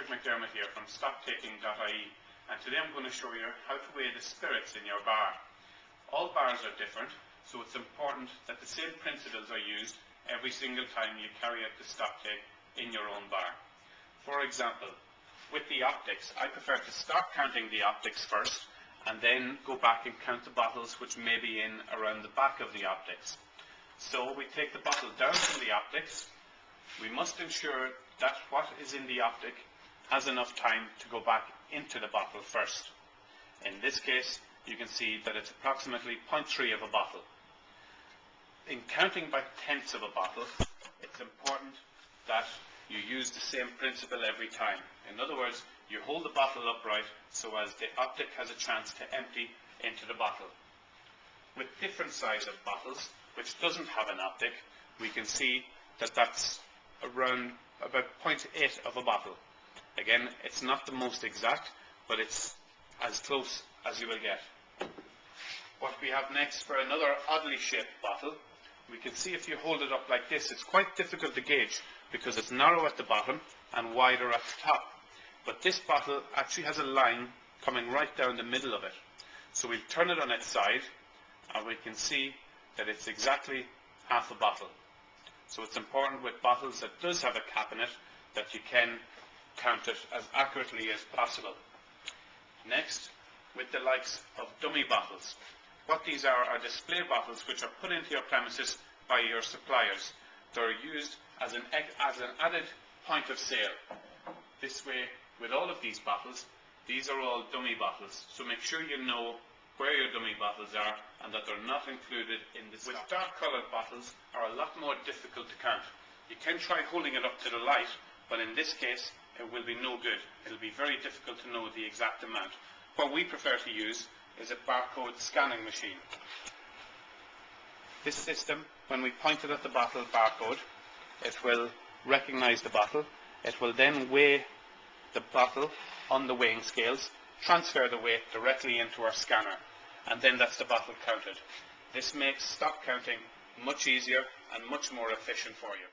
McDermott here from Stocktaking.ie, and today I'm going to show you how to weigh the spirits in your bar. All bars are different, so it's important that the same principles are used every single time you carry out the stocktake in your own bar. For example, with the optics, I prefer to start counting the optics first and then go back and count the bottles which may be in around the back of the optics. So we take the bottle down from the optics. We must ensure that what is in the optic has enough time to go back into the bottle first. In this case, you can see that it's approximately 0.3 of a bottle. In counting by tenths of a bottle, it's important that you use the same principle every time. In other words, you hold the bottle upright so as the optic has a chance to empty into the bottle. With different size of bottles, which doesn't have an optic, we can see that that's around about 0.8 of a bottle. Again, it's not the most exact, but it's as close as you will get. What we have next for another oddly shaped bottle, we can see if you hold it up like this, it's quite difficult to gauge because it's narrow at the bottom and wider at the top. But this bottle actually has a line coming right down the middle of it. So we'll turn it on its side and we can see that it's exactly half a bottle. So it's important with bottles that does have a cap in it that you can count it as accurately as possible. Next, with the likes of dummy bottles. What these are display bottles which are put into your premises by your suppliers. They're used as an added point of sale. This way, with all of these bottles, these are all dummy bottles. So make sure you know where your dummy bottles are and that they're not included in the stock. With dark coloured bottles are a lot more difficult to count. You can try holding it up to the light, but in this case it will be no good. It'll be very difficult to know the exact amount. What we prefer to use is a barcode scanning machine. This system, when we point it at the bottle barcode, it will recognize the bottle. It will then weigh the bottle on the weighing scales, transfer the weight directly into our scanner, and then that's the bottle counted. This makes stock counting much easier and much more efficient for you.